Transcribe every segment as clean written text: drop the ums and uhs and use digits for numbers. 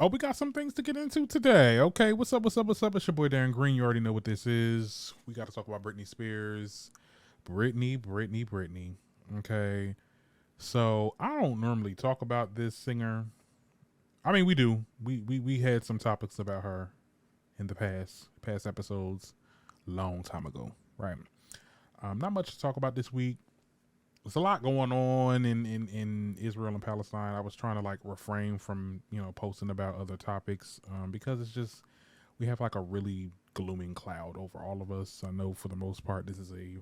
Oh, we got some things to get into today. Okay, what's up? What's up? What's up? It's your boy Darren Green. You already know what this is. We got to talk about Britney Spears. Britney. Okay, so I don't normally talk about this singer. I mean, we do. We had some topics about her in the past episodes, long time ago, right? Not much to talk about this week. There's a lot going on in Israel and Palestine. I was trying to like refrain from posting about other topics because it's just we have like a really glooming cloud over all of us. I know for the most part this is a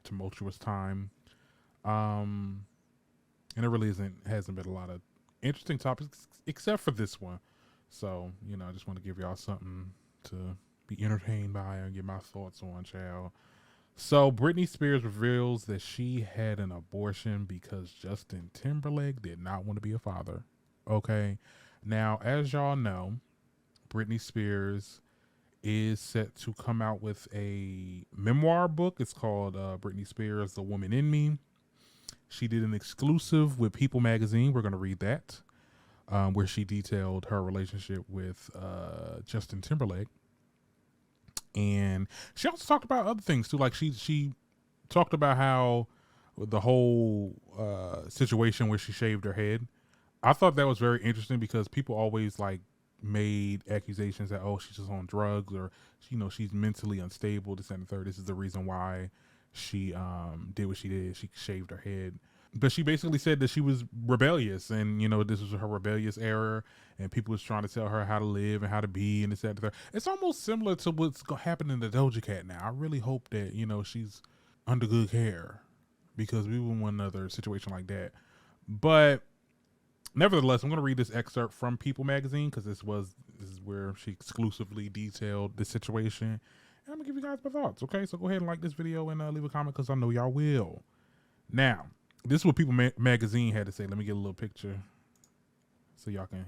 tumultuous time, um, and it really hasn't been a lot of interesting topics except for this one. So I just want to give y'all something to be entertained by and get my thoughts on, child. So Britney Spears reveals that she had an abortion because Justin Timberlake did not want to be a father. Okay. Now, as y'all know, Britney Spears is set to come out with a memoir book. It's called Britney Spears, The Woman in Me. She did an exclusive with People magazine. We're going to read that, where she detailed her relationship with Justin Timberlake. And she also talked about other things too. Like she talked about how the whole situation where she shaved her head. I thought that was very interesting because people always like made accusations that she's just on drugs or she's mentally unstable. This and the third. This is the reason why she did what she did. She shaved her head. But she basically said that she was rebellious, and this was her rebellious era, and people was trying to tell her how to live and how to be, and this that, the third. It's almost similar to what's happening to Doja Cat now. I really hope that she's under good care, because we wouldn't want another situation like that. But nevertheless, I'm going to read this excerpt from People magazine because this is where she exclusively detailed the situation. And I'm gonna give you guys my thoughts. Okay, so go ahead and like this video and leave a comment because I know y'all will. Now, this is what People magazine had to say. Let me get a little picture so y'all can,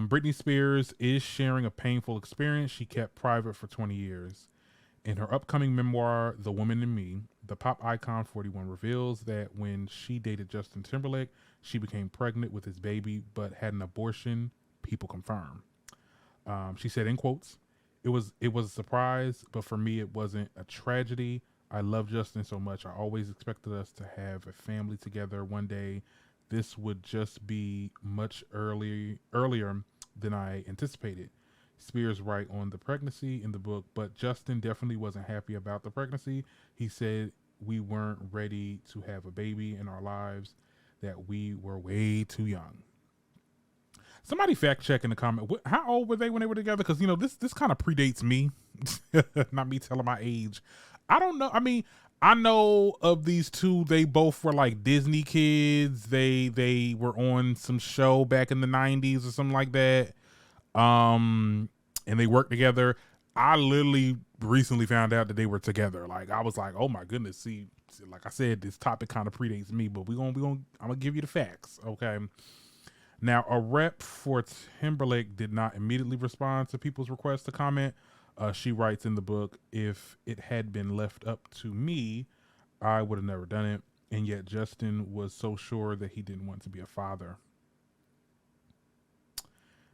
Britney Spears is sharing a painful experience she kept private for 20 years. In her upcoming memoir, The Woman in Me, the pop icon 41 reveals that when she dated Justin Timberlake, she became pregnant with his baby but had an abortion. People confirm. She said, in quotes, it was a surprise, but for me it wasn't a tragedy. I love Justin so much. I always expected us to have a family together one day. This would just be much earlier than I anticipated. Spears write on the pregnancy in the book, but Justin definitely wasn't happy about the pregnancy. He said we weren't ready to have a baby in our lives, that we were way too young. Somebody fact check in the comment. How old were they when they were together? Because this kind of predates me. Not me telling my age. I don't know. I mean, I know of these two. They both were like Disney kids. They were on some show back in the 90s or something like that. And they worked together. I literally recently found out that they were together. Like I was like, oh my goodness. See, like I said, this topic kind of predates me, but I'm gonna give you the facts. Okay. Now, a rep for Timberlake did not immediately respond to people's requests to comment. She writes in the book, if it had been left up to me, I would have never done it. And yet Justin was so sure that he didn't want to be a father.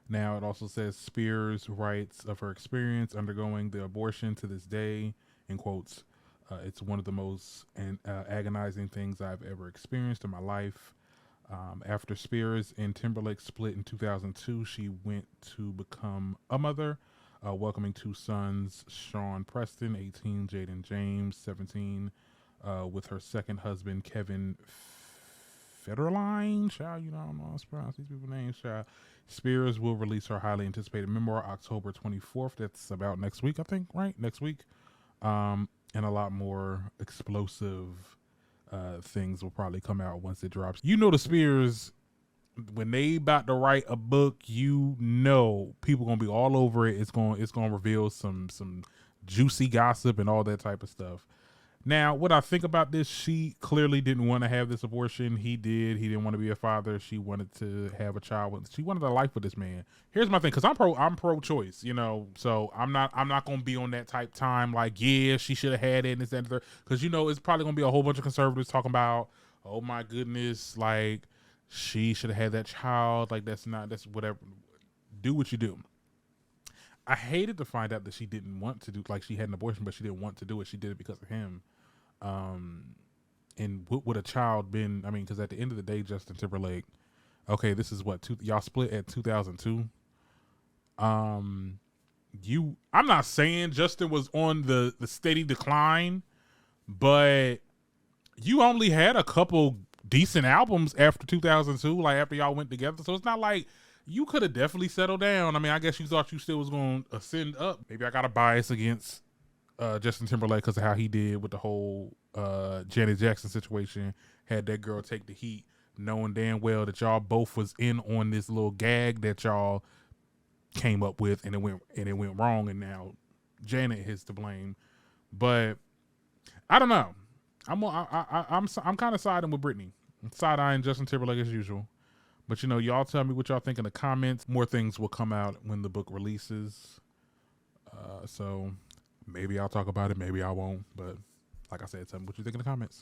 Now, it also says Spears writes of her experience undergoing the abortion to this day, in quotes, it's one of the most agonizing things I've ever experienced in my life. After Spears and Timberlake split in 2002, she went to become a mother, welcoming two sons, Sean Preston, 18, Jaden James, 17, with her second husband, Kevin Federline. Child, I don't know how to pronounce these people's names. Child. Spears will release her highly anticipated memoir October 24th. That's about next week, I think, right? Next week. And a lot more explosive things will probably come out once it drops. The Spears, when they about to write a book, people gonna be all over it. It's gonna reveal some juicy gossip and all that type of stuff. Now, what I think about this, she clearly didn't want to have this abortion. He did. He didn't want to be a father. She wanted to have a child with. She wanted a life with this man. Here's my thing, because I'm pro-choice, So I'm not gonna be on that type time. Like, yeah, she should have had it and this and that. Because it's probably gonna be a whole bunch of conservatives talking about, oh my goodness, like she should have had that child. Like that's whatever. Do what you do. I hated to find out that she didn't want to do, like she had an abortion, but she didn't want to do it. She did it because of him. And what would a child been? I mean, because at the end of the day, Justin Timberlake. Okay, this is what y'all split at 2002. I'm not saying Justin was on the steady decline, but you only had a couple decent albums after 2002, like after y'all went together. So it's not like you could have definitely settled down. I mean, I guess you thought you still was going to ascend up. Maybe I got a bias against Justin Timberlake because of how he did with the whole Janet Jackson situation. Had that girl take the heat, knowing damn well that y'all both was in on this little gag that y'all came up with, and it went wrong, and now Janet is to blame. But I don't know. I'm kind of siding with Brittany. I'm side-eyeing Justin Timberlake as usual. But y'all tell me what y'all think in the comments. More things will come out when the book releases. So maybe I'll talk about it, maybe I won't. But like I said, tell me what you think in the comments.